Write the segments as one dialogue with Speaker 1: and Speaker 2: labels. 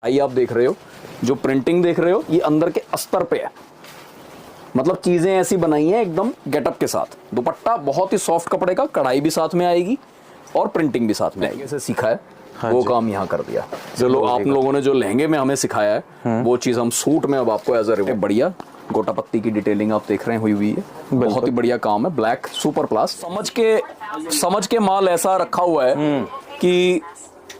Speaker 1: आइए आप देख रहे हो, जो प्रिंटिंग देख रहे हो ये अंदर के अस्तर पे है। मतलब चीजें ऐसी बनाई हैं एकदम गेटअप के साथ। दुपट्टा बहुत ही सॉफ्ट कपड़े का, कढ़ाई भी साथ में आएगी और प्रिंटिंग भी साथ में आएगी। जैसे सीखा है वो काम यहाँ कर दिया। जो आप लोगों ने जो लहंगे में हमें सिखाया है वो चीज हम सूट में अब आपको एज अ बढ़िया गोटा पत्ती की डिटेलिंग आप देख रहे हैं हुई है। बहुत ही बढ़िया काम है, ब्लैक सुपर क्लास। समझ के माल ऐसा रखा हुआ है कि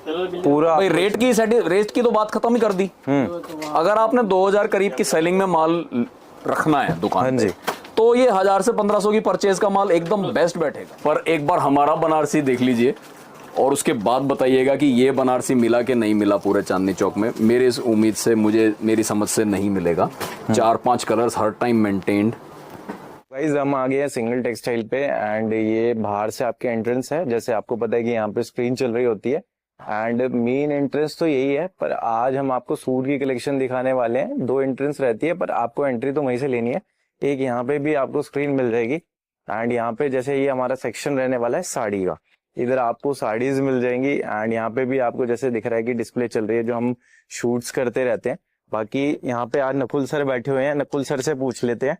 Speaker 2: पूरा
Speaker 1: भाई रेट की तो बात खत्म ही कर दी। अगर आपने 2000 करीब की सेलिंग में माल रखना है दुकान पे, तो ये 1000 से 1500 की परचेज का माल एकदम बेस्ट बैठेगा। पर एक बार हमारा बनारसी देख लीजिए और उसके बाद बताइएगा कि ये बनारसी मिला कि नहीं मिला पूरे चांदनी चौक में। मेरे इस उम्मीद से, मुझे मेरी समझ से नहीं मिलेगा। 4-5 कलर्स हर टाइम मेंटेन्ड।
Speaker 2: गाइस हम आ गए हैं सिंगल टेक्सटाइल पे एंड ये बाहर से आपके एंट्रेंस है। जैसे आपको पता है कि यहाँ पे स्क्रीन चल रही होती है एंड मेन एंट्रेंस तो यही है, पर आज हम आपको सूट की कलेक्शन दिखाने वाले हैं। 2 एंट्रेंस रहती है पर आपको एंट्री तो वहीं से लेनी है। एक यहाँ पे भी आपको स्क्रीन मिल जाएगी एंड यहाँ पे जैसे ये हमारा सेक्शन रहने वाला है साड़ी का, इधर आपको साड़ीज मिल जाएंगी एंड यहाँ पे भी आपको जैसे दिख रहा है कि डिस्प्ले चल रही है जो हम शूट्स करते रहते हैं। बाकी यहाँ पे आज नकुल सर बैठे हुए हैं, नकुल सर से पूछ लेते हैं।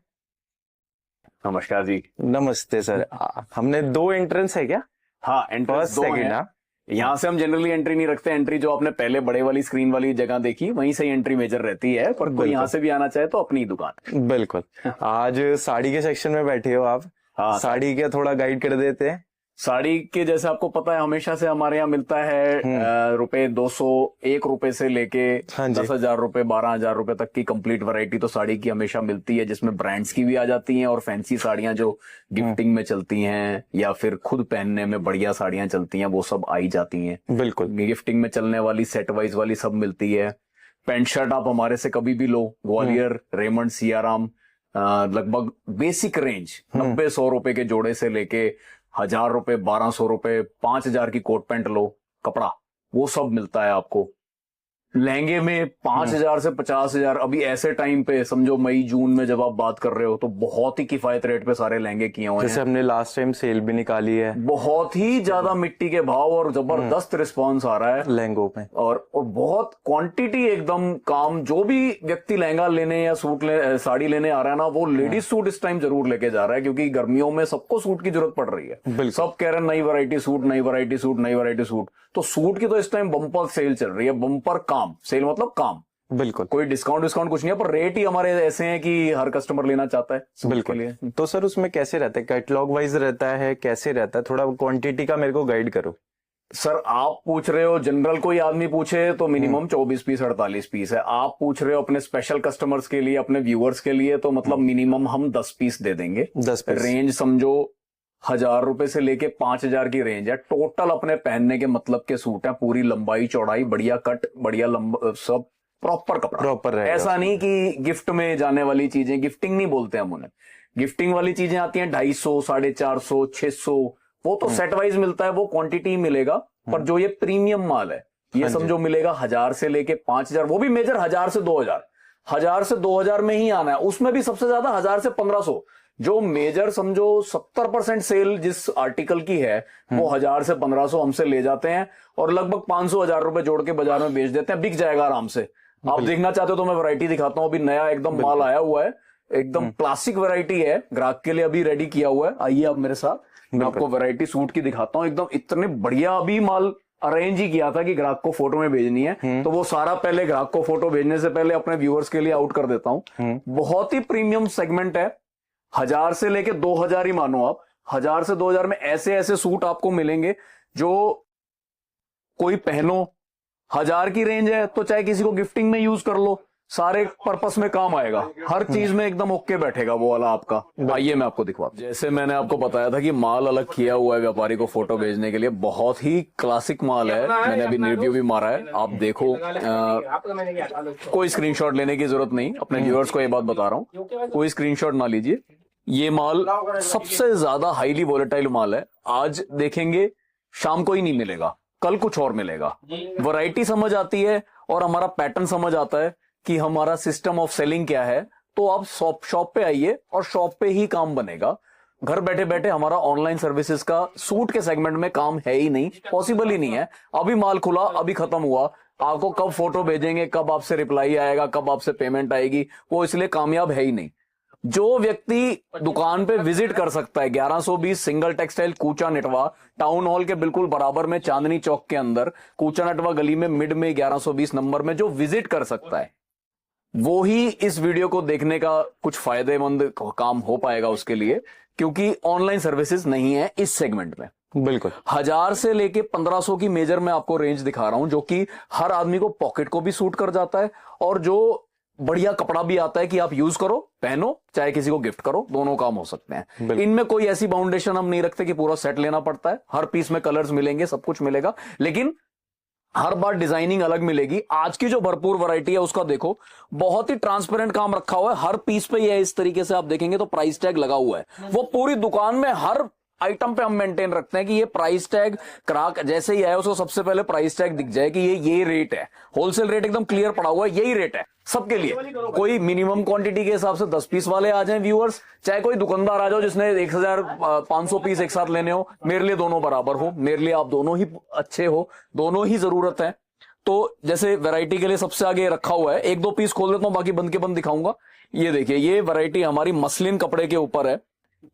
Speaker 1: नमस्कार जी।
Speaker 2: नमस्ते सर। हमने 2 एंट्रेंस है क्या?
Speaker 1: हाँ, एंट्रेंस 2 है। यहाँ से हम जनरली एंट्री नहीं रखते। एंट्री जो आपने पहले बड़े वाली स्क्रीन वाली जगह देखी वहीं से एंट्री मेजर रहती है, पर कोई यहाँ से भी आना चाहे तो अपनी दुकान। बिल्कुल।
Speaker 2: आज साड़ी के सेक्शन में बैठे हो आप। हाँ, साड़ी का थोड़ा गाइड कर देते हैं।
Speaker 1: साड़ी के जैसे आपको पता है हमेशा से हमारे यहाँ मिलता है रुपए 201 रुपए से लेके 10,000 रुपए 12,000 रुपए तक की कंप्लीट वैरायटी तो साड़ी की हमेशा मिलती है, जिसमें ब्रांड्स की भी आ जाती हैं और फैंसी साड़ियां जो गिफ्टिंग में चलती हैं या फिर खुद पहनने में बढ़िया साड़ियां चलती हैं वो सब आई जाती हैं।
Speaker 2: बिल्कुल।
Speaker 1: गिफ्टिंग में चलने वाली सेट वाइज वाली सब मिलती है। पैंट शर्ट आप हमारे से कभी भी लो, ग्वालियर, रेमंड, सियाराम, लगभग बेसिक रेंज 90-100 रुपए के जोड़े से लेके 1000 रुपए, 1200 रुपए, 5000 की कोट पैंट लो, कपड़ा वो सब मिलता है आपको। लहंगे में 5000 से 50,000। अभी ऐसे टाइम पे समझो मई जून में जब आप बात कर रहे हो तो बहुत ही किफायत रेट पे सारे लहंगे किए हुए हैं।
Speaker 2: जैसे हमने लास्ट टाइम सेल भी निकाली है,
Speaker 1: बहुत ही ज्यादा मिट्टी के भाव और जबरदस्त रिस्पांस आ रहा है
Speaker 2: लहंगों में
Speaker 1: और बहुत क्वांटिटी एकदम काम। जो भी व्यक्ति लहंगा लेने या साड़ी लेने आ रहा है ना, वो लेडीज सूट इस टाइम जरूर लेके जा रहा है, क्योंकि गर्मियों में सबको सूट की जरूरत पड़ रही है। सब कह रहे हैं नई वैरायटी सूट, नई वैरायटी सूट, नई वैरायटी सूट। तो सूट की तो इस टाइम बम्पर सेल चल रही है। बम्पर काम सेल मतलब काम।
Speaker 2: बिल्कुल।
Speaker 1: कोई डिस्काउंट कुछ नहीं है, पर रेट ही हमारे ऐसे हैं कि हर कस्टमर लेना चाहता है।
Speaker 2: बिल्कुल लिए। तो सर उसमें कैसे रहता है, कैटलॉग वाइज रहता है, कैसे रहता है? थोड़ा क्वांटिटी का मेरे को गाइड करो।
Speaker 1: सर आप पूछ रहे हो जनरल कोई आदमी पूछे तो मिनिमम 24 पीस 48 पीस है। आप पूछ रहे हो अपने स्पेशल कस्टमर्स के लिए, अपने व्यूअर्स के लिए, तो मतलब मिनिमम हम 10 पीस दे देंगे।
Speaker 2: 10 पीस।
Speaker 1: रेंज समझो 1000 रुपए से लेके 5000 की रेंज है। टोटल अपने पहनने के मतलब के सूट है, पूरी लंबाई चौड़ाई, बढ़िया कट, बढ़िया लंबा, सब प्रॉपर कपड़ा
Speaker 2: प्रॉपर है।
Speaker 1: ऐसा नहीं कि गिफ्ट में जाने वाली चीजें, गिफ्टिंग नहीं बोलते हम उन्हें। गिफ्टिंग वाली चीजें आती हैं 250, 450, 600, वो तो सेट वाइज मिलता है, वो क्वांटिटी मिलेगा। पर जो ये प्रीमियम माल है ये समझो मिलेगा 1000 से लेके 5000, वो भी मेजर 1000 से 2000। 1000 से 2000 में ही आना है, उसमें भी सबसे ज्यादा 1000 से 1500। जो मेजर समझो 70% सेल जिस आर्टिकल की है वो 1000 से 1500 हमसे ले जाते हैं और लगभग 500-1000 रुपए जोड़ के बाजार में बेच देते हैं। बिक जाएगा आराम से। आप देखना चाहते हो तो मैं वैरायटी दिखाता हूं। अभी नया एकदम माल आया हुआ है, एकदम क्लासिक वैरायटी है, ग्राहक के लिए अभी रेडी किया हुआ है। आइए आप मेरे साथ, मैं आपको वैरायटी सूट की दिखाता हूँ। एकदम इतने बढ़िया अभी माल अरेंज ही किया था कि ग्राहक को फोटो में भेजनी है, तो वो सारा पहले ग्राहक को फोटो भेजने से पहले अपने व्यूअर्स के लिए आउट कर देता हूँ। बहुत ही प्रीमियम सेगमेंट है। 1000 से लेके 2000 ही मानो आप। 1000 से 2000 में ऐसे ऐसे सूट आपको मिलेंगे जो कोई पहनो। 1000 की रेंज है तो चाहे किसी को गिफ्टिंग में यूज कर लो, सारे पर्पस में काम आएगा, हर चीज में एकदम ओके बैठेगा वो वाला आपका। आइए मैं आपको दिखवाता हूं। जैसे मैंने आपको बताया था कि माल अलग किया हुआ है व्यापारी को फोटो भेजने के लिए, बहुत ही क्लासिक माल है। मैंने अभी रिव्यू भी मारा है, आप देखो। कोई स्क्रीनशॉट लेने की जरूरत नहीं, अपने व्यूअर्स को ये बात बता रहा हूँ, कोई स्क्रीनशॉट ना लीजिए। ये माल सबसे ज्यादा हाईली वोलेटाइल माल है। आज देखेंगे शाम को ही नहीं मिलेगा, कल कुछ और मिलेगा। वैरायटी समझ आती है और हमारा पैटर्न समझ आता है कि हमारा सिस्टम ऑफ सेलिंग क्या है, तो आप शॉप पे आइए और शॉप पे ही काम बनेगा। घर बैठे बैठे हमारा ऑनलाइन सर्विसेज का सूट के सेगमेंट में काम है ही नहीं, पॉसिबल ही नहीं है। अभी माल खुला, अभी खत्म हुआ, आपको कब फोटो भेजेंगे, कब आपसे रिप्लाई आएगा, कब आपसे पेमेंट आएगी, वो इसलिए कामयाब है ही नहीं। जो व्यक्ति दुकान पे विजिट कर सकता है, 1120 सिंगल टेक्सटाइल कूचा नटवा, टाउन हॉल के बिल्कुल बराबर में चांदनी चौक के अंदर कूचा नटवा गली में मिड में 1120 नंबर में जो विजिट कर सकता है, वो ही इस वीडियो को देखने का कुछ फायदेमंद काम हो पाएगा उसके लिए, क्योंकि ऑनलाइन सर्विसेज नहीं है इस सेगमेंट में।
Speaker 2: बिल्कुल
Speaker 1: 1000 से लेके 1500 की मेजर में आपको रेंज दिखा रहा हूं, जो कि हर आदमी को पॉकेट को भी सूट कर जाता है, और जो बढ़िया कपड़ा भी आता है कि आप यूज करो, पहनो, चाहे किसी को गिफ्ट करो, दोनों काम हो सकते हैं। इनमें कोई ऐसी बाउंडेशन हम नहीं रखते कि पूरा सेट लेना पड़ता है। हर पीस में कलर्स मिलेंगे, सब कुछ मिलेगा, लेकिन हर बार डिजाइनिंग अलग मिलेगी। आज की जो भरपूर वैरायटी है उसका देखो, बहुत ही ट्रांसपेरेंट काम रखा हुआ है। हर पीस पे ये इस तरीके से आप देखेंगे तो प्राइस टैग लगा हुआ है। वो पूरी दुकान में हर आइटम पे हम मेंटेन रखते हैं कि ये प्राइस टैग ग्राहक जैसे ही आए उसको सबसे पहले प्राइस टैग दिख जाए कि ये रेट है। होलसेल रेट एकदम क्लियर पड़ा हुआ है, यही रेट है सबके लिए। कोई मिनिमम क्वांटिटी के हिसाब से 10 पीस वाले आ जाएं व्यूअर्स, चाहे कोई दुकानदार आ जाओ जिसने 1500 पीस एक साथ लेने हो, मेरे लिए दोनों बराबर हो, मेरे लिए आप दोनों ही अच्छे हो, दोनों ही जरूरत है। तो जैसे वैरायटी के लिए सबसे आगे रखा हुआ है, एक दो पीस खोल देता हूं, बाकी बंद के बंद दिखाऊंगा। ये देखिए, ये वैरायटी हमारी मसलिन कपड़े के ऊपर है।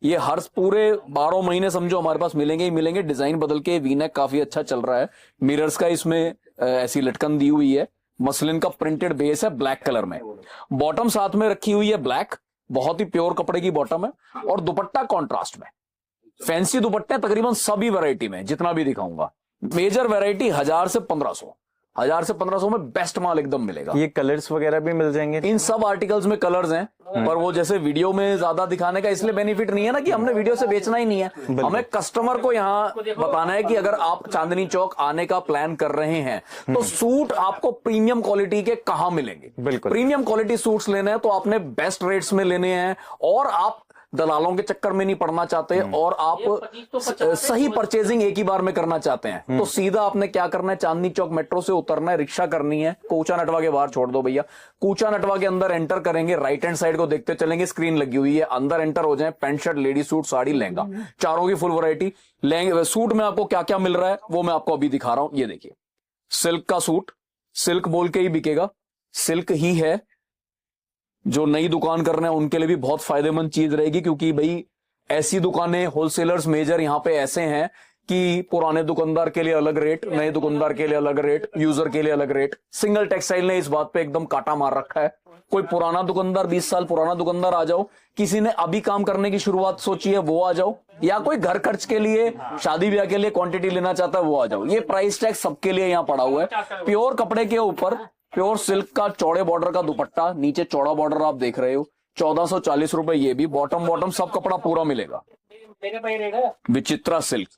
Speaker 1: ये हर पूरे 12 महीने समझो हमारे पास मिलेंगे ही मिलेंगे। डिजाइन बदल के वीनेक काफी अच्छा चल रहा है। मिरर्स का इसमें ऐसी लटकन दी हुई है। मसलिन का प्रिंटेड बेस है ब्लैक कलर में, बॉटम साथ में रखी हुई है ब्लैक, बहुत ही प्योर कपड़े की बॉटम है, और दुपट्टा कॉन्ट्रास्ट में। फैंसी दुपट्टे तकरीबन सभी वैरायटी में जितना भी दिखाऊंगा। मेजर वैरायटी 1000 से 1500, 1000 से 1500 में बेस्ट माल एकदम मिलेगा।
Speaker 2: ये कलर्स वगैरह भी मिल जाएंगे?
Speaker 1: इन सब आर्टिकल्स में कलर्स हैं, पर वो जैसे वीडियो में ज्यादा दिखाने का इसलिए बेनिफिट नहीं है ना कि हमने वीडियो से बेचना ही नहीं है। हमें कस्टमर को यहाँ बताना है कि अगर आप चांदनी चौक आने का प्लान कर रहे हैं तो सूट आपको प्रीमियम क्वालिटी के कहाँ मिलेंगे।
Speaker 2: बिल्कुल
Speaker 1: प्रीमियम क्वालिटी सूट्स लेने हैं तो आपने बेस्ट रेट्स में लेने हैं, और आप दलालों के चक्कर में नहीं पड़ना चाहते, और आप सही परचेजिंग एक ही बार में करना चाहते हैं, तो सीधा आपने क्या करना है, चांदनी चौक मेट्रो से उतरना है, रिक्शा करनी है, कूचा नटवा के बाहर छोड़ दो भैया। कूचा नटवा के अंदर एंटर करेंगे, राइट हैंड साइड को देखते चलेंगे, स्क्रीन लगी हुई है, अंदर एंटर हो जाए, pant shirt, lady suit, sari, lehenga, चारों की फुल वैरायटी। लहंगे सूट में आपको क्या क्या मिल रहा है वो मैं आपको अभी दिखा रहा हूं। ये देखिए, सिल्क का सूट, सिल्क बोल के ही बिकेगा, सिल्क ही है। जो नई दुकान कर रहे हैं उनके लिए भी बहुत फायदेमंद चीज रहेगी, क्योंकि भाई ऐसी दुकानें, होलसेलर्स मेजर यहाँ पे ऐसे हैं कि पुराने दुकानदार के लिए अलग रेट, नए दुकानदार के लिए अलग रेट, यूजर के लिए अलग रेट। सिंगल टेक्सटाइल ने इस बात पे एकदम काटा मार रखा है। कोई पुराना दुकानदार, 20 साल पुराना दुकानदार आ जाओ, किसी ने अभी काम करने की शुरुआत सोची है वो आ जाओ, या कोई घर खर्च के लिए, शादी ब्याह के लिए क्वांटिटी लेना चाहता है वो आ जाओ। ये प्राइस टैग सबके लिए यहाँ पड़ा हुआ है। प्योर कपड़े के ऊपर प्योर सिल्क का चौड़े बॉर्डर का दुपट्टा, नीचे चौड़ा बॉर्डर आप देख रहे हो, 1440 रुपए। ये भी बॉटम सब कपड़ा पूरा मिलेगा। विचित्रा सिल्क,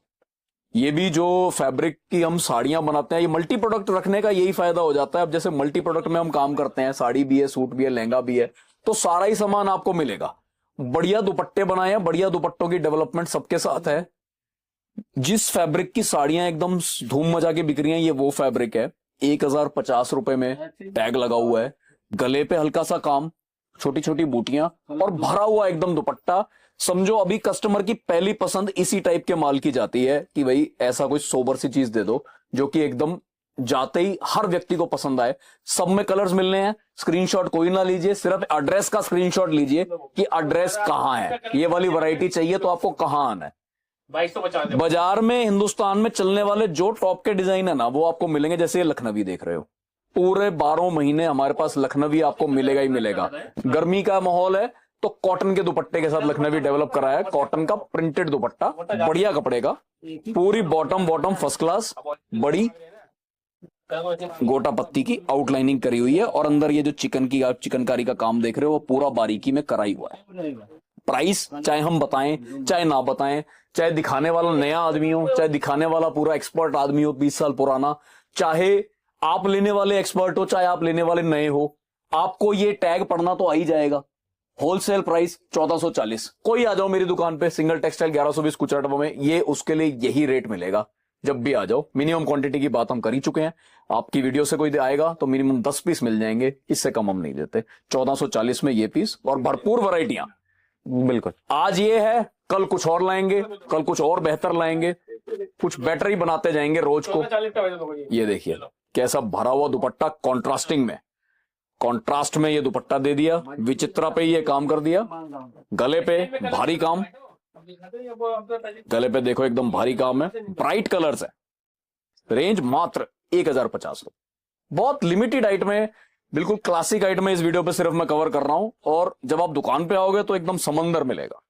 Speaker 1: ये भी जो फैब्रिक की हम साड़ियां बनाते हैं, ये मल्टी प्रोडक्ट रखने का यही फायदा हो जाता है। अब जैसे मल्टी प्रोडक्ट में हम काम करते हैं, साड़ी भी है, सूट भी है, लहंगा भी है, तो सारा ही सामान आपको मिलेगा। बढ़िया दुपट्टे बनाए हैं, बढ़िया दुपट्टों की डेवलपमेंट सबके साथ है। जिस फैब्रिक की साड़ियां एकदम धूम मचा के बिक रही हैं, ये वो फैब्रिक है। 1050 रुपए में टैग लगा हुआ है, गले पे हल्का सा काम, छोटी छोटी बूटियां, और भरा हुआ एकदम दुपट्टा। समझो अभी कस्टमर की पहली पसंद इसी टाइप के माल की जाती है कि भाई ऐसा कोई सोबर सी चीज दे दो जो कि एकदम जाते ही हर व्यक्ति को पसंद आए। सब में कलर्स मिलने हैं। स्क्रीनशॉट कोई ना लीजिए, सिर्फ एड्रेस का स्क्रीनशॉट लीजिए कि एड्रेस कहां है। ये वाली वैरायटी चाहिए तो आपको कहां आना है। बाजार में हिंदुस्तान में चलने वाले जो टॉप के डिजाइन है ना, वो आपको मिलेंगे। जैसे ये लखनवी देख रहे हो, पूरे 12 महीने हमारे पास लखनवी आपको मिलेगा ही मिलेगा। गर्मी का माहौल है तो कॉटन के दुपट्टे के साथ लखनवी डेवलप कराया है। कॉटन का प्रिंटेड दुपट्टा, बढ़िया कपड़े का, पूरी बॉटम फर्स्ट क्लास, बड़ी गोटा पत्ती की आउटलाइनिंग करी हुई है, और अंदर ये जो चिकनकारी का काम देख रहे हो वो पूरा बारीकी में कराई हुआ है। प्राइस चाहे हम बताएं चाहे ना बताएं, चाहे दिखाने वाला नया आदमी हो, चाहे दिखाने वाला पूरा एक्सपर्ट आदमी हो 20 साल पुराना, चाहे आप लेने वाले एक्सपर्ट हो, चाहे आप लेने वाले नए हो, आपको ये टैग पढ़ना तो आ ही जाएगा। Wholesale price 1440। कोई आ जाओ मेरी दुकान पे, सिंगल टेक्सटाइल 1120 कुचा नटवा में, ये उसके लिए यही रेट मिलेगा। जब भी आ जाओ, मिनिमम क्वांटिटी की बात हम कर ही चुके हैं। आपकी वीडियो से कोई आएगा तो मिनिमम 10 पीस मिल जाएंगे, इससे कम हम नहीं देते। 1440 में ये पीस और भरपूर वैरायटियां।
Speaker 2: बिल्कुल,
Speaker 1: आज ये है, कल कुछ और लाएंगे, कल कुछ और बेहतर लाएंगे, कुछ बेटर ही बनाते जाएंगे रोज को। ये देखिए, कैसा भरा हुआ दुपट्टा कॉन्ट्रास्टिंग में, कॉन्ट्रास्ट में ये दुपट्टा दे दिया, विचित्रा पे ये काम कर दिया, गले पे भारी काम, गले पे देखो एकदम भारी काम है, ब्राइट कलर्स है। रेंज मात्र 1050 रुपए, बहुत लिमिटेड आइटम है, बिल्कुल क्लासिक आइटम है। इस वीडियो पे सिर्फ मैं कवर कर रहा हूं, और जब आप दुकान पे आओगे तो एकदम समंदर मिलेगा।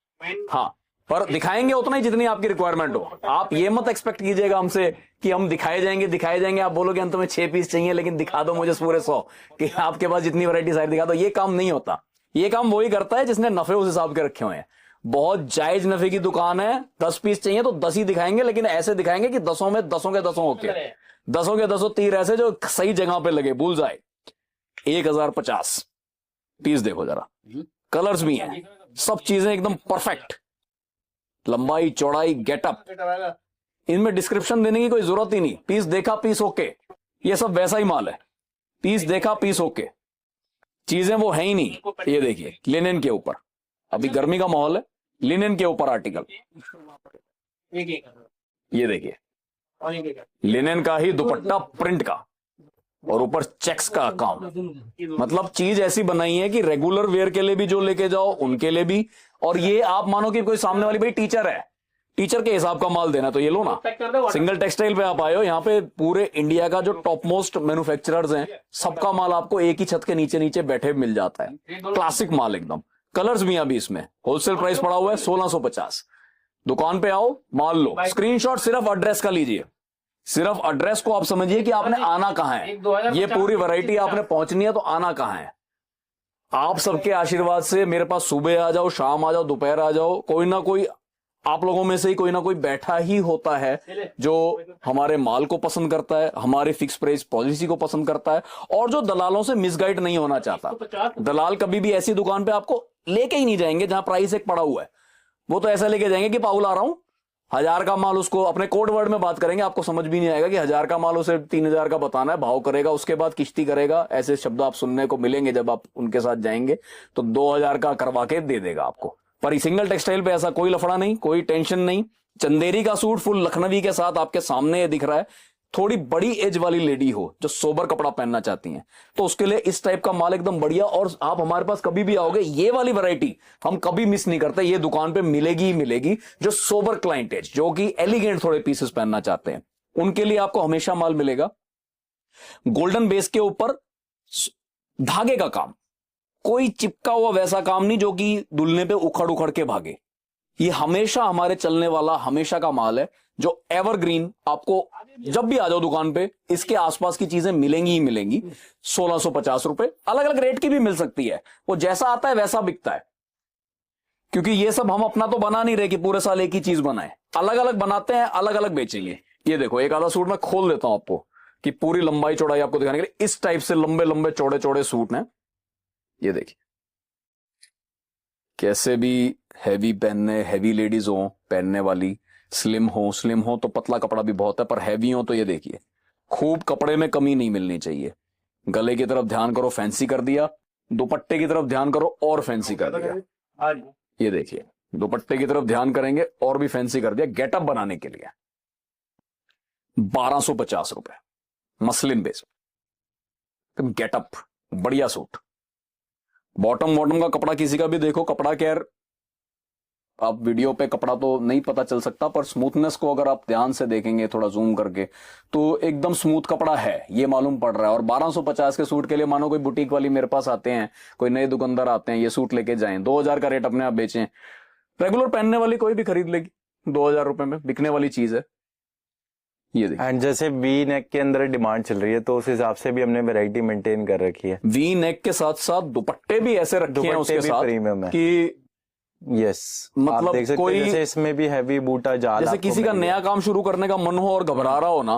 Speaker 1: हाँ, पर दिखाएंगे उतना ही जितनी आपकी रिक्वायरमेंट हो। आप ये मत एक्सपेक्ट कीजिएगा हमसे कि हम दिखाए जाएंगे, आप बोलोगे अंत में 6 पीस चाहिए लेकिन दिखा दो मुझे पूरे 100, कि आपके पास जितनी वैरायटी सारी दिखा दो। ये काम नहीं होता। ये काम वही करता है जिसने नफे उस हिसाब के रखे हुए हैं। बहुत जायज नफे की दुकान है, 10 पीस चाहिए तो 10 ही दिखाएंगे, लेकिन ऐसे दिखाएंगे कि 10 में 10 के 10 होके 10 के 10 तीर ऐसे जो सही जगह पे लगे, भूल जाए। 1050 पीस देखो जरा, कलर्स भी हैं, सब चीजें एकदम परफेक्ट, लंबाई चौड़ाई गेटअप, इनमें डिस्क्रिप्शन देने की कोई जरूरत ही नहीं। पीस देखा पीस ओके, ये सब वैसा ही माल है। पीस देखा पीस ओके, चीजें वो है ही नहीं। ये देखिए लिनेन के ऊपर, अभी गर्मी का माहौल है, लिनेन के ऊपर आर्टिकल, ये देखिए लिनेन का ही दुपट्टा प्रिंट का, और ऊपर चेक्स का काम। मतलब चीज ऐसी बनाई है कि रेगुलर वेयर के लिए भी जो लेके जाओ उनके लिए भी। और ये आप मानो कि कोई सामने वाली भाई टीचर है, टीचर के हिसाब का माल देना, तो ये लो ना। सिंगल टेक्सटाइल पे आप आए हो, यहाँ पे पूरे इंडिया का जो टॉप मोस्ट मैन्युफैक्चरर्स हैं, सबका माल आपको एक ही छत के नीचे नीचे बैठे मिल जाता है। क्लासिक माल एकदम, कलर्स भी अभी इसमें। होलसेल प्राइस पड़ा हुआ है 1650। दुकान पे आओ, माल लो, स्क्रीनशॉट सिर्फ एड्रेस का लीजिए, सिर्फ एड्रेस को आप समझिए कि आपने आना कहां है। ये पूरी वैरायटी आपने पहुंचनी है तो आना कहां है। आप सबके आशीर्वाद से मेरे पास सुबह आ जाओ, शाम आ जाओ, दोपहर आ जाओ, कोई ना कोई आप लोगों में से ही कोई ना कोई बैठा ही होता है जो हमारे माल को पसंद करता है, हमारे फिक्स प्राइस पॉलिसी को पसंद करता है, और जो दलालों से मिसगाइड नहीं होना चाहता। दलाल कभी भी ऐसी दुकान पे आपको लेके ही नहीं जाएंगे जहां प्राइस एक पड़ा हुआ है। वो तो ऐसा लेके जाएंगे कि पाउल आ रहा हूं, 1000 का माल, उसको अपने कोड वर्ड में बात करेंगे, आपको समझ भी नहीं आएगा कि 1000 का माल उसे 3000 का बताना है, भाव करेगा, उसके बाद किश्ती करेगा। ऐसे शब्द आप सुनने को मिलेंगे जब आप उनके साथ जाएंगे, तो 2000 का करवा के दे देगा आपको। पर सिंगल टेक्सटाइल पे ऐसा कोई लफड़ा नहीं, कोई टेंशन नहीं। चंदेरी का सूट फुल लखनवी के साथ आपके सामने ये दिख रहा है। थोड़ी बड़ी एज वाली लेडी हो जो सोबर कपड़ा पहनना चाहती हैं, तो उसके लिए इस टाइप का माल एकदम बढ़िया। और आप हमारे पास कभी भी आओगे, ये वाली वैरायटी हम कभी मिस नहीं करते, ये दुकान पे मिलेगी ही मिलेगी। जो सोबर क्लाइंटेज, जो कि एलिगेंट थोड़े पीसेस पहनना चाहते हैं, उनके लिए आपको हमेशा माल मिलेगा। गोल्डन बेस के ऊपर धागे का काम, कोई चिपका हुआ वैसा काम नहीं जो कि दुल्हने पे उखड़ उखड़ के भागे। ये हमेशा हमारे चलने वाला हमेशा का माल है, जो एवरग्रीन आपको जब भी आ जाओ दुकान पे इसके आसपास की चीजें मिलेंगी ही मिलेंगी। 1650 रुपए, अलग अलग रेट की भी मिल सकती है, वो जैसा आता है वैसा बिकता है। क्योंकि ये सब हम अपना तो बना नहीं रहे कि पूरे साल एक ही चीज बनाए, अलग अलग बनाते हैं, अलग अलग बेचेंगे। ये देखो एक आधा सूट मैं खोल देता हूं आपको कि पूरी लंबाई चौड़ाई आपको दिखाने के लिए। इस टाइप से लंबे लंबे चौड़े चौड़े सूट हैं, ये देखिए कैसे भी हैवी पहनने, हैवी लेडीज हो पहनने वाली, स्लिम हो तो पतला कपड़ा भी बहुत है, पर हैवी हो तो ये देखिए खूब कपड़े में कमी नहीं मिलनी चाहिए। गले की तरफ ध्यान करो, फैंसी कर दिया, दुपट्टे की तरफ ध्यान करो और फैंसी कर दिया। ये देखिए दुपट्टे की तरफ ध्यान करेंगे और भी फैंसी कर दिया गेटअप बनाने के लिए। 1250 रुपए, मसलिन बेस गेटअप, बढ़िया सूट। बॉटम का कपड़ा किसी का भी देखो, कपड़ा केयर आप वीडियो पे कपड़ा तो नहीं पता चल सकता, पर स्मूथनेस को अगर आप ध्यान से देखेंगे थोड़ा जूम करके तो एकदम स्मूथ कपड़ा है, ये मालूम पड़ रहा है। और 1250 के सूट के लिए मानो कोई बुटीक वाली मेरे पास आते हैं, कोई नए दुकानदार आते हैं, ये सूट लेके जाएं, 2000 का रेट अपने आप बेचें, रेगुलर पहनने वाली कोई भी खरीद लेगी, 2000 रुपए में बिकने वाली चीज है। ये देखिए,
Speaker 2: एंड जैसे वी नेक के अंदर डिमांड चल रही है तो उस हिसाब से भी हमने वैरायटी मेंटेन कर रखी है।
Speaker 1: वी नेक के साथ साथ दुपट्टे भी ऐसे रखे हैं उसके साथ
Speaker 2: प्रीमियम है
Speaker 1: कि
Speaker 2: यस,
Speaker 1: मतलब
Speaker 2: आप देख सकते
Speaker 1: कोई
Speaker 2: हैं जैसे इसमें भी हैवी बूटा जाल,
Speaker 1: जैसे किसी का नया काम शुरू करने का मन हो और घबरा रहा हो ना,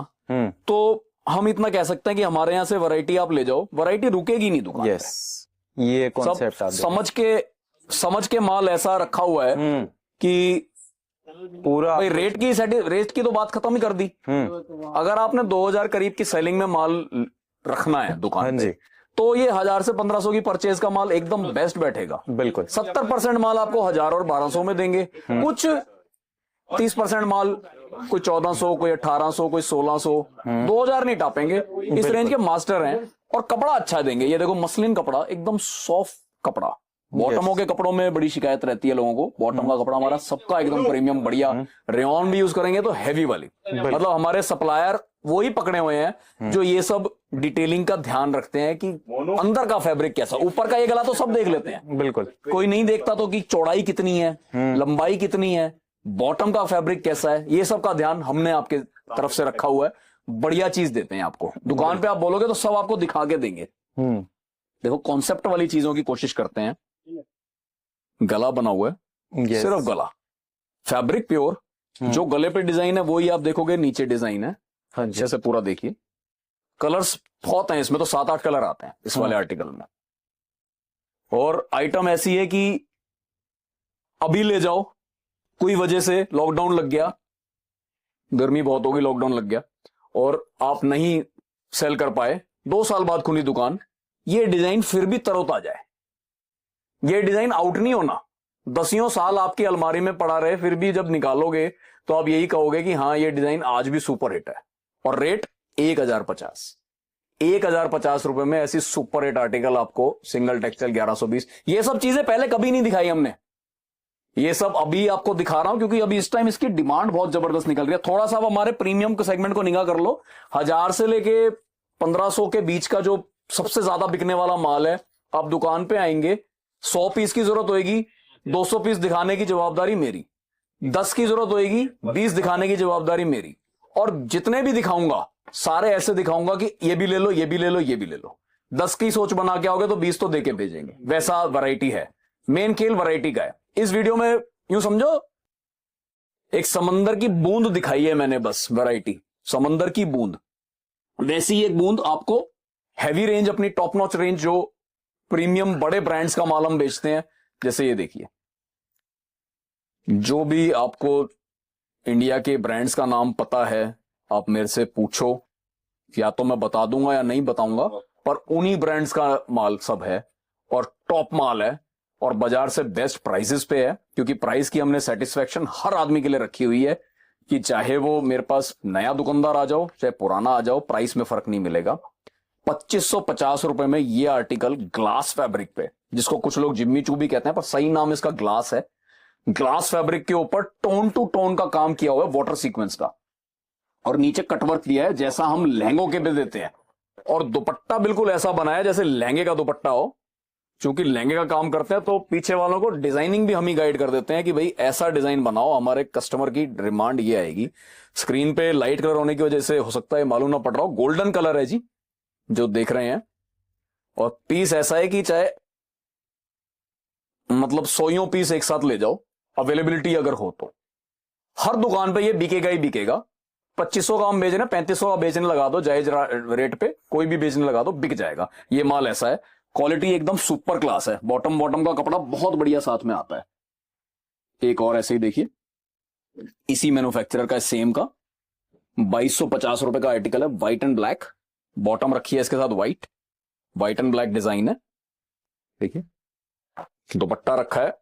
Speaker 1: तो हम इतना कह सकते हैं कि हमारे यहाँ से वैरायटी आप ले जाओ, वैरायटी रुकेगी नहीं दुकान।
Speaker 2: यस, ये कॉन्सेप्ट आप
Speaker 1: समझ के माल ऐसा रखा हुआ है कि
Speaker 2: पूरा
Speaker 1: भाई रेट की तो बात खत्म ही कर दी। अगर आपने 2000 करीब की सेलिंग में माल रखना है दुकान पे, तो ये 1000 से 1500 की परचेज का माल एकदम बेस्ट बैठेगा।
Speaker 2: बिल्कुल
Speaker 1: 70% माल आपको 1000 और 1200 में देंगे। कुछ 30% माल, कोई 1400, कोई 1800, कोई 1600, 2000 नहीं टापेंगे। इस रेंज के मास्टर हैं और कपड़ा अच्छा देंगे। ये देखो मसलिन कपड़ा, एकदम सॉफ्ट कपड़ा। बॉटमों के कपड़ों में बड़ी शिकायत रहती है लोगों को, बॉटम का कपड़ा हमारा सबका एकदम प्रीमियम बढ़िया। रेयॉन भी यूज करेंगे तो हैवी वाली, मतलब हमारे सप्लायर वो ही पकड़े हुए हैं जो ये सब डिटेलिंग का ध्यान रखते हैं कि अंदर का फैब्रिक कैसा। ऊपर का ये गला तो सब देख लेते हैं,
Speaker 2: बिल्कुल,
Speaker 1: कोई नहीं देखता तो कि चौड़ाई कितनी है, लंबाई कितनी है, बॉटम का फैब्रिक कैसा है, ये सब का ध्यान हमने आपके तरफ से रखा हुआ है। बढ़िया चीज देते हैं आपको। दुकान पे आप बोलोगे तो सब आपको दिखा के देंगे। देखो कॉन्सेप्ट वाली चीजों की कोशिश करते हैं। गला बना हुआ है, सिर्फ गला, फैब्रिक प्योर, जो गले पे डिजाइन है वही आप देखोगे नीचे डिजाइन है। अच्छे से पूरा देखिए, कलर्स बहुत हैं इसमें, तो 7-8 कलर आते हैं इस वाले आर्टिकल में। और आइटम ऐसी है कि अभी ले जाओ, कोई वजह से लॉकडाउन लग गया, गर्मी बहुत होगी, लॉकडाउन लग गया और आप नहीं सेल कर पाए, 2 साल बाद खुली दुकान, ये डिजाइन फिर भी तरोताजा है। ये डिजाइन आउट नहीं होना, 10 साल आपकी अलमारी में पड़ा रहे, फिर भी जब निकालोगे तो आप यही कहोगे कि हाँ ये डिजाइन आज भी सुपर हिट है। और रेट 1050 रुपए में ऐसी सुपर हिट आर्टिकल आपको सिंगल टेक्सटाइल 1120। ये सब चीजें पहले कभी नहीं दिखाई हमने, ये सब अभी आपको दिखा रहा हूं क्योंकि अभी इस टाइम इसकी डिमांड बहुत जबरदस्त निकल रही है। थोड़ा सा हमारे प्रीमियम के सेगमेंट को निगाह कर लो, 1000 से लेके 1500 के बीच का जो सबसे ज्यादा बिकने वाला माल है, आप दुकान पे आएंगे, 100 पीस की जरूरत होगी, 200 पीस दिखाने की जवाबदारी मेरी, 10 की जरूरत होगी, 20 दिखाने की जवाबदारी मेरी। और जितने भी दिखाऊंगा सारे ऐसे दिखाऊंगा कि ये भी ले लो, ये भी ले लो, ये भी ले लो। 10 की सोच बना के आओगे तो 20 तो देके भेजेंगे, वैसा वैरायटी है। मेन खेल वैरायटी का है। इस वीडियो में यूं समझो एक समंदर की बूंद दिखाई है मैंने, बस वैरायटी, समंदर की बूंद। वैसी एक बूंद आपको हैवी रेंज, अपनी टॉप नॉच रेंज, जो प्रीमियम बड़े ब्रांड्स का माल हम बेचते हैं, जैसे ये देखिए, जो भी आपको इंडिया के ब्रांड्स का नाम पता है आप मेरे से पूछो, या तो मैं बता दूंगा या नहीं बताऊंगा, पर उन्हीं ब्रांड्स का माल सब है और टॉप माल है और बाजार से बेस्ट प्राइसेस पे है। क्योंकि प्राइस की हमने सेटिस्फेक्शन हर आदमी के लिए रखी हुई है कि चाहे वो मेरे पास नया दुकानदार आ जाओ चाहे पुराना आ जाओ, प्राइस में फर्क नहीं मिलेगा। 2550 रुपए में ये आर्टिकल ग्लास फैब्रिक पे, जिसको कुछ लोग जिम्मी चू भी कहते हैं, पर सही नाम इसका ग्लास है। ग्लास फैब्रिक के ऊपर टोन टू टोन का काम किया हुआ है, वाटर सीक्वेंस का, और नीचे कटवर्क दिया है जैसा हम लहंगों के पे देते हैं। और दुपट्टा बिल्कुल ऐसा बनाया जैसे लहंगे का दुपट्टा हो। चूंकि लहंगे का काम करते हैं तो पीछे वालों को डिजाइनिंग भी हम ही गाइड कर देते हैं कि भाई ऐसा डिजाइन बनाओ, हमारे कस्टमर की डिमांड ये आएगी। स्क्रीन पे लाइट कलर होने की वजह से हो सकता है मालूम ना पड़ रहा हो, गोल्डन कलर है जी जो देख रहे हैं। और पीस ऐसा है कि चाहे मतलब 100 पीस एक साथ ले जाओ, अवेलेबिलिटी अगर हो तो हर दुकान पे ये बिकेगा ही बिकेगा। 2500 का हम बेच रहे हैं, 3500 का बेचने लगा दो, जायज रेट पे कोई भी बेचने लगा दो, बिक जाएगा। ये माल ऐसा है, क्वालिटी एकदम सुपर क्लास है। बॉटम का कपड़ा बहुत बढ़िया साथ में आता है। एक और ऐसे ही देखिए, इसी मैन्युफैक्चरर का सेम का 2250 रुपए का आर्टिकल है, व्हाइट एंड ब्लैक। बॉटम रखी है इसके साथ व्हाइट एंड ब्लैक डिजाइन है। देखिए दुपट्टा रखा है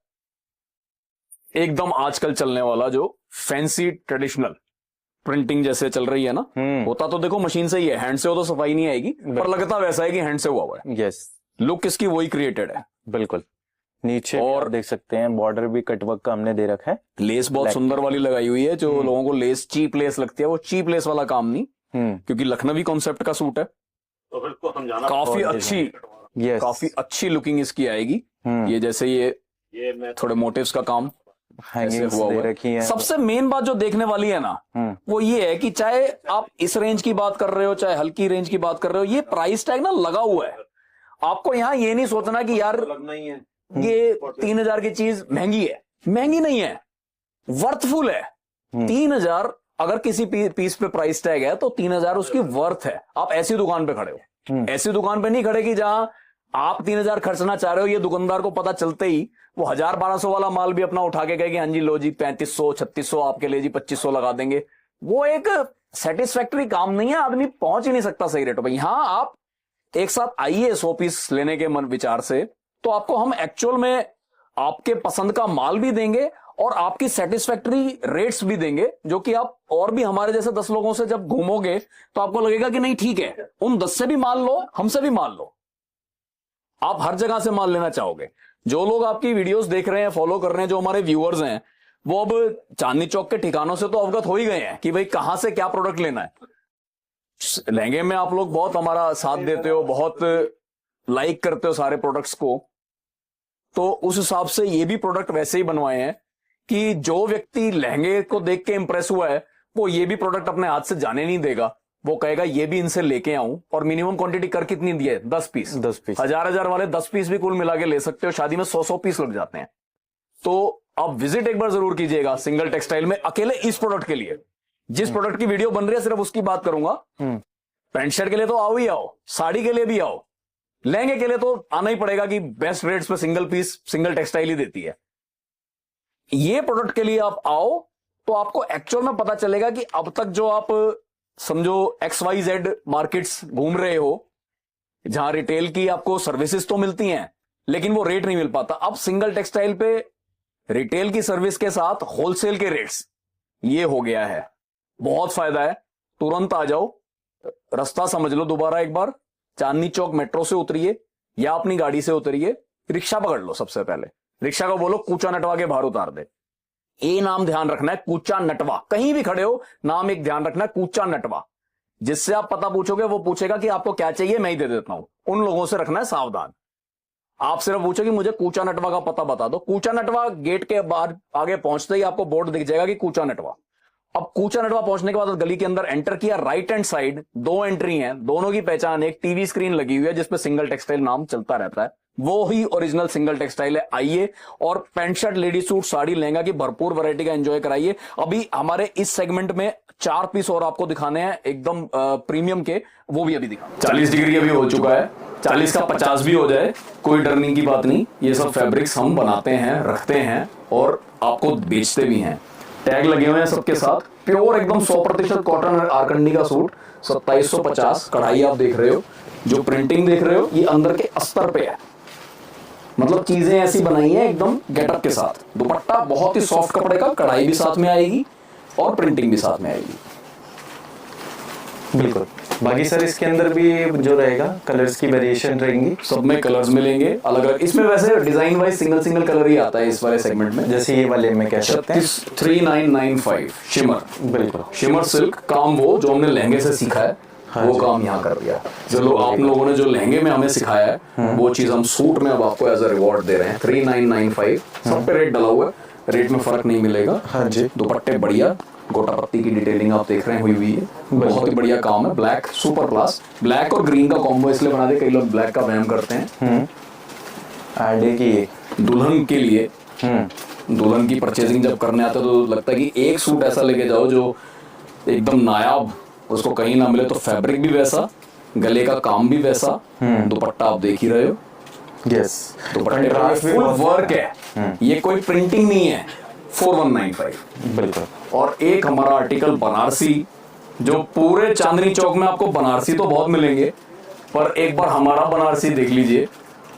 Speaker 1: एकदम आजकल चलने वाला, जो फैंसी ट्रेडिशनल प्रिंटिंग जैसे चल रही है ना। होता तो देखो मशीन से ही है, हैंड से हो तो सफाई नहीं आएगी, पर लगता वैसा है कि हैंड से हुआ हुआ है।
Speaker 2: यस,
Speaker 1: लुक इसकी वही क्रिएटेड है
Speaker 2: बिल्कुल। नीचे और देख सकते हैं बॉर्डर भी कटवर्क का हमने दे रखा है।
Speaker 1: लेस बहुत सुंदर वाली लगाई हुई है। जो लोगों को लेस चीप लेस लगती है, वो चीप लेस वाला काम नहीं, क्योंकि लखनवी कॉन्सेप्ट का सूट है। तो फिर तो समझाना काफी अच्छी लुकिंग इसकी आएगी। ये जैसे ये थोड़े मोटिव्स का काम ऐसे हुआ है। सबसे मेन बात जो देखने वाली है ना, वो ये है कि चाहे आप इस रेंज की बात कर रहे हो चाहे हल्की रेंज की बात कर रहे हो, ये प्राइस टैग ना लगा हुआ है। आपको यहाँ ये नहीं सोचना कि यार ये 3000 की चीज महंगी है, महंगी नहीं है, वर्थफुल है। 3000 अगर किसी पीस पे प्राइस टैग है तो 3000 उसकी वर्थ है। आप ऐसी दुकान पे खड़े हो, ऐसी दुकान पे नहीं खड़े कि जहां आप 3000 खर्चना चाह रहे हो, ये दुकानदार को पता चलते ही वो 1000-1200 वाला माल भी अपना उठा के कहेगी हाँ जी लो जी 3500-3600 आपके लिए जी 2500 लगा देंगे। वो एक सेटिस्फैक्टरी काम नहीं है, आदमी पहुंच ही नहीं सकता सही रेटों पे। यहां आप एक साथ आइए 100 पीस लेने के मन विचार से, तो आपको हम एक्चुअल में आपके पसंद का माल भी देंगे और आपकी सेटिस्फैक्टरी रेट्स भी देंगे, जो कि आप और भी हमारे जैसे 10 लोगों से जब घूमोगे तो आपको लगेगा कि नहीं ठीक है, उन 10 से भी माल लो, हमसे भी माल लो। आप हर जगह से माल लेना चाहोगे। जो लोग आपकी वीडियोस देख रहे हैं, फॉलो कर रहे हैं, जो हमारे व्यूअर्स हैं, वो अब चांदनी चौक के ठिकानों से तो अवगत हो ही गए हैं कि भाई कहां से क्या प्रोडक्ट लेना है। लहंगे में आप लोग बहुत हमारा साथ देते हो, बहुत लाइक करते हो सारे प्रोडक्ट्स को, तो उस हिसाब से ये भी प्रोडक्ट वैसे ही बनवाए हैं कि जो व्यक्ति लहंगे को देख के इंप्रेस हुआ है वो ये भी प्रोडक्ट अपने हाथ से जाने नहीं देगा। वो कहेगा ये भी इनसे लेके आऊं। और मिनिमम क्वांटिटी कर कितनी दी है? 10 पीस।
Speaker 2: 10 पीस,
Speaker 1: 1000 वाले 10 पीस भी कुल मिला के ले सकते हो। शादी में 100 पीस लग जाते हैं। तो आप विजिट एक बार जरूर कीजिएगा सिंगल टेक्सटाइल में, अकेले इस प्रोडक्ट के लिए। जिस प्रोडक्ट की वीडियो बन रही है सिर्फ उसकी बात करूंगा। पैंट शर्ट के लिए तो आओ ही आओ, साड़ी के लिए भी आओ, लहंगे के लिए तो आना ही पड़ेगा कि बेस्ट रेट्स पे सिंगल पीस सिंगल टेक्सटाइल ही देती है। ये प्रोडक्ट के लिए आप आओ तो आपको एक्चुअल में पता चलेगा कि अब तक जो आप समझो XYZ मार्केट्स घूम रहे हो, जहां रिटेल की आपको सर्विसेज तो मिलती हैं लेकिन वो रेट नहीं मिल पाता। अब सिंगल टेक्सटाइल पे रिटेल की सर्विस के साथ होलसेल के रेट्स, ये हो गया है। बहुत फायदा है। तुरंत आ जाओ, रास्ता समझ लो दोबारा एक बार। चांदनी चौक मेट्रो से उतरिए या अपनी गाड़ी से उतरिए, रिक्शा पकड़ लो। सबसे पहले रिक्शा को बोलो कूचा नटवा के बाहर उतार दे। ये नाम ध्यान रखना है, कूचा नटवा। कहीं भी खड़े हो नाम एक ध्यान रखना है, कूचा नटवा। जिससे आप पता पूछोगे वो पूछेगा कि आपको क्या चाहिए, मैं ही दे देता हूं। उन लोगों से रखना है सावधान। आप सिर्फ पूछो कि मुझे कूचा नटवा का पता बता दो। कूचा नटवा गेट के बाहर आगे पहुंचते ही आपको बोर्ड दिख जाएगा कि कूचा नटवा। अब कूचा नटवा पहुंचने के बाद गली के अंदर एंटर किया, राइट हैंड साइड 2 एंट्री हैं, दोनों की पहचान, एक टीवी स्क्रीन लगी हुई है जिसपे सिंगल टेक्सटाइल नाम चलता रहता है, वो ही ओरिजिनल सिंगल टेक्सटाइल है। आइए और pant shirt, lady suit, sari, lehenga की भरपूर वैरायटी का एंजॉय कराइए। अभी हमारे इस सेगमेंट में 4 पीस और आपको दिखाने हैं एकदम प्रीमियम के, वो भी अभी दिखा। 40 डिग्री अभी हो चुका है, 40 का 50 भी हो जाए कोई डरने की बात नहीं। ये सब फैब्रिक्स हम बनाते हैं, रखते हैं और आपको बेचते भी हैं। टैग लगे हुए हैं सबके साथ। प्योर एकदम 100% कॉटन आरकंडी का सूट 2750। कढ़ाई आप देख रहे हो, जो प्रिंटिंग देख रहे हो ये अंदर के अस्तर पे है। मतलब चीजें ऐसी बनाई है एकदम गेटअप के साथ। दुपट्टा बहुत ही सॉफ्ट कपड़े का, कढ़ाई भी साथ में आएगी और प्रिंटिंग भी साथ में आएगी।
Speaker 2: बिल्कुल। बाकी सर इसके अंदर भी जो रहेगा कलर्स की वेरिएशन रहेंगी,
Speaker 1: सब में कलर्स मिलेंगे अलग अलग। इसमें वैसे डिजाइन वाइज सिंगल कलर ही आता है इस वाले सेगमेंट में।
Speaker 2: जैसे ये वाले में कह सकते हैं
Speaker 1: 3995 शिमर।
Speaker 2: बिल्कुल
Speaker 1: शिमर सिल्क काम, वो जो हमने लहंगे से सीखा है वो काम यहाँ कर दिया। जो लोग आप लोगों ने जो लहंगे में हमें सिखाया है वो चीज हम सूट में अब आपको एज अ रिवॉर्ड दे रहे हैं। 3995 सब पे रेट डला हुआ है, रेट में फर्क नहीं मिलेगा।
Speaker 2: हाँ जी।
Speaker 1: दुपट्टे बढ़िया, गोटा पत्ती की डिटेलिंग आप देख रहे हैं हुई है, बहुत ही बढ़िया काम है। ब्लैक सुपर क्लास, ब्लैक और ग्रीन का कॉम्बो इसलिए बना दे, कई लोग ब्लैक का वहम करते हैं।
Speaker 2: एंड की
Speaker 1: दुल्हन के लिए, दुल्हन की परचेजिंग जब करने आते तो लगता है कि एक सूट ऐसा लेके जाओ जो एकदम नायाब, उसको कहीं ना मिले। तो फैब्रिक भी वैसा, गले का काम भी वैसा, दुपट्टा आप देख ही रहे हो।
Speaker 2: यस,
Speaker 1: दुपट्टे पे फुल वर्क है, ये कोई प्रिंटिंग नहीं है। 4195
Speaker 2: बिल्कुल।
Speaker 1: और एक हमारा आर्टिकल बनारसी, जो पूरे चांदनी चौक में आपको बनारसी तो बहुत मिलेंगे, पर एक बार हमारा बनारसी देख लीजिए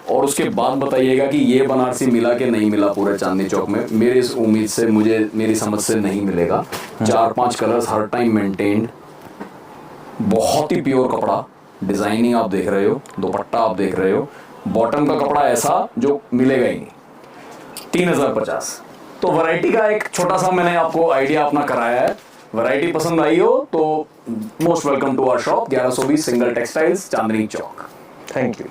Speaker 1: और उसके बाद बताइएगा कि ये बनारसी मिला कि नहीं मिला पूरे चांदनी चौक में। मेरी इस उम्मीद से, मुझे मेरी समझ से नहीं मिलेगा। 4-5 कलर्स हर टाइम मेंटेन्ड, बहुत ही प्योर कपड़ा। डिजाइनिंग आप देख रहे हो, दुपट्टा आप देख रहे हो, बॉटम का कपड़ा ऐसा जो मिलेगा ही नहीं। 3050। तो वैरायटी का एक छोटा सा मैंने आपको आइडिया अपना कराया है। वैरायटी पसंद आई हो तो most welcome to our shop 1120 single textiles, Chandni Chowk.
Speaker 2: Thank you.